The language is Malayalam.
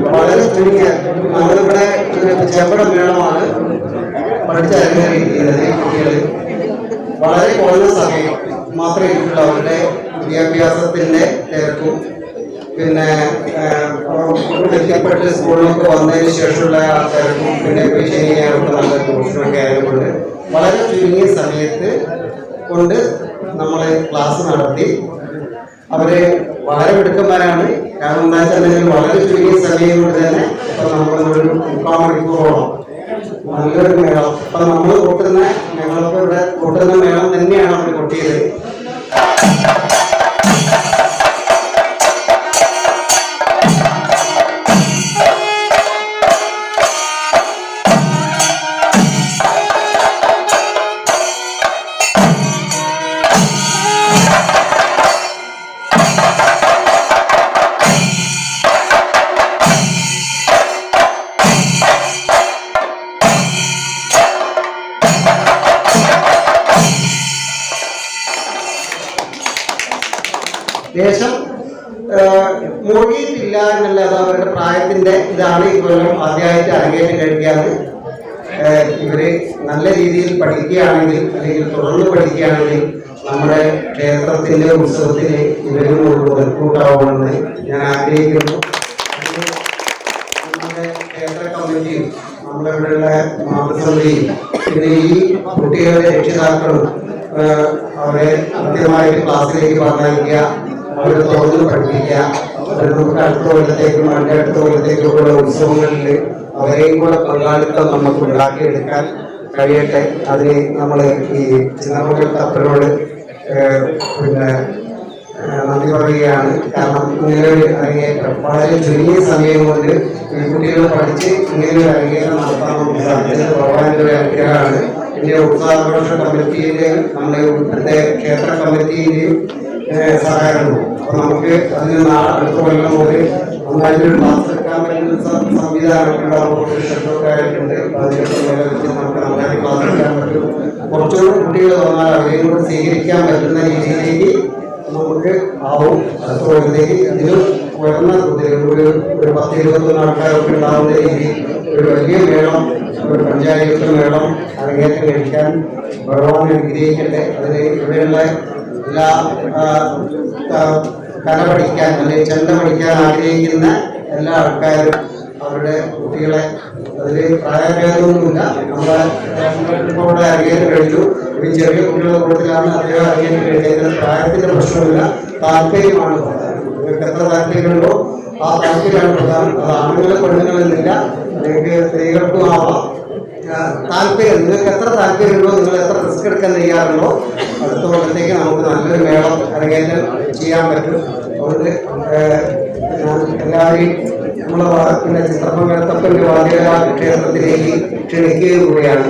വളരെ ചുരുങ്ങിയ നമ്മളിവിടെ ചെമ്പട മേളമാണ് പഠിച്ചറിഞ്ഞിരിക്കുന്നത്. കുട്ടികൾ വളരെ കുറഞ്ഞ സമയം മാത്രമേ ഇരിക്കുള്ളൂ. അവരുടെ വിദ്യാഭ്യാസത്തിൻ്റെ തിരക്കും പിന്നെ എത്തിപ്പെട്ട് സ്കൂളിലൊക്കെ വന്നതിന് ശേഷമുള്ള ആ തിരക്കും പിന്നെ ശനിയായിട്ട് നല്ല ട്യൂഷനൊക്കെ ആയതുകൊണ്ട് വളരെ ചുരുങ്ങിയ സമയത്ത് കൊണ്ട് നമ്മൾ ക്ലാസ് നടത്തി. അവര് വളരെ മിടുക്കന്മാരാണ്. കാരണം എന്താ വെച്ചാൽ വളരെ ചുരുങ്ങിയ സമയം കൊണ്ട് തന്നെ ഇപ്പൊ നമ്മളൊരു 3/4 മണിക്കൂറോളം നല്ലൊരു മേളം ഇപ്പൊ നമ്മൾ കൂട്ടുന്ന ഞങ്ങൾക്ക് ഇവിടെ കൂട്ടുന്ന മേളം തന്നെയാണ് അവർ കൊട്ടിയത്. ദേശം മുഴുകിയിട്ടില്ല എന്നുള്ളത് അവരുടെ പ്രായത്തിന്റെ ഇതാണ്. ഈ കൊല്ലം ആദ്യമായിട്ട് അരങ്ങേറ്റം കഴിക്കാറ്. ഇവര് നല്ല രീതിയിൽ പഠിക്കുകയാണെങ്കിൽ അല്ലെങ്കിൽ തുടർന്ന് പഠിക്കുകയാണെങ്കിൽ നമ്മുടെ ക്ഷേത്രത്തിന്റെ ഉത്സവത്തിന് ഇവരും ഒരു മുതൽക്കൂട്ടാവുമെന്ന് ഞാൻ ആഗ്രഹിക്കുന്നു. നമ്മുടെ ക്ഷേത്ര കമ്മിറ്റിയും നമ്മളിവിടെയുള്ള മാതൃസമിതിയും പിന്നെ ഈ കുട്ടികളുടെ രക്ഷിതാക്കളും അവരെ കൃത്യമായിട്ട് ക്ലാസ്സിലേക്ക് പറഞ്ഞയക്കുക, അവരെ തുറന്ന് പഠിപ്പിക്കുക. നമുക്ക് അടുത്ത കൊല്ലത്തേക്കും അടുത്ത കൊല്ലത്തേക്കുള്ള ഉത്സവങ്ങളിൽ അവരെയും കൂടെ പങ്കാളിത്തം നമുക്ക് ഉണ്ടാക്കിയെടുക്കാൻ കഴിയട്ടെ. അതിന് നമ്മൾ ഈ ചിന്നമംഗലം തപ്പനോട് പിന്നെ നന്ദി പറയുകയാണ്. കാരണം ഇങ്ങനെ ഒരു അരങ്ങേറ്റം വളരെ ചുരുങ്ങിയ സമയം കൊണ്ട് ഈ കുട്ടികൾ പഠിച്ച് ഇങ്ങനെ ഒരു അരങ്ങേറ്റം നടത്താൻ സാധിച്ചത് ഭഗവാന്റെ ഒരു അനുഗ്രഹമാണ്. പിന്നെ ഉത്സവാഘോഷ കമ്മിറ്റിയുടെയും നമ്മുടെ ഇവിടുത്തെ ക്ഷേത്ര കമ്മിറ്റിയുടെയും സഹായമുണ്ട്. അപ്പൊ നമുക്ക് അതിന് അടുത്ത കൊല്ലം മുതൽ നന്നായിട്ടൊരു ക്ലാസ് എടുക്കാൻ പറ്റുന്ന സംവിധാനമൊക്കെ ആയിട്ടുണ്ട്. അതിനൊക്കെ നിലനിർത്തി നമുക്ക് നന്നായിട്ട് ക്ലാസ് എടുക്കാൻ പറ്റും. കുറച്ചുകൂടി കുട്ടികൾ വന്നാൽ അവരെയും കൂടെ സ്വീകരിക്കാൻ പറ്റുന്ന രീതിയിലേക്ക് നമുക്ക് ആവും. അടുത്ത കൊല്ലത്തേക്ക് ഇതിലും ഉയർന്ന ഒരു 10-21 ആൾക്കാരൊക്കെ ഉണ്ടാവുന്ന രീതിയിൽ ഒരു വലിയ മേളം, ഒരു പഞ്ചായത്ത് മേളം അരങ്ങേറ്റം കഴിക്കാൻ ഭഗവാൻ അനുഗ്രഹിക്കട്ടെ. അതിന് ഇവിടെയുള്ള എല്ലാ കല പഠിക്കാൻ അല്ലെങ്കിൽ ചെണ്ട പഠിക്കാൻ ആഗ്രഹിക്കുന്ന എല്ലാ ആൾക്കാരും അവരുടെ കുട്ടികളെ അതിൽ പ്രായഭേദമൊന്നുമില്ല. നമ്മളെ അരങ്ങേറ്റം കഴിഞ്ഞു. ഈ ചെറിയ കുട്ടികളുടെ കൂട്ടത്തിലാണ് അദ്ദേഹം അരങ്ങേറ്റം കഴിഞ്ഞത്. പ്രായത്തിന്റെ പ്രശ്നമില്ല, താല്പര്യമാണ് പ്രധാനം. നിങ്ങൾക്ക് എത്ര താല്പര്യമുണ്ടോ ആ താല്പര്യമാണ് പ്രധാനം. അത് ആണുങ്ങളെ പെണ്ണുങ്ങളെന്നില്ല, നിങ്ങൾക്ക് സ്ത്രീകൾക്കും ആവാം. താല്പര്യം നിങ്ങൾക്ക് എത്ര താല്പര്യമുണ്ടോ, നിങ്ങൾ എത്ര റിസ്ക് എടുക്കാൻ തയ്യാറുണ്ടോ, അടുത്ത കൊല്ലത്തേക്ക് നമുക്ക് നല്ലൊരു മേളം അരങ്ങേറ്റം ചെയ്യാൻ പറ്റും. അതുകൊണ്ട് ഞാൻ എല്ലാവരെയും നമ്മളെ പിന്നെ ചിത്രമംഗലത്തപ്പൻ്റെ വാദ്യകലാ ക്ഷേത്രത്തിലേക്ക് ക്ഷണിക്കുകയും കൂടിയാണ്.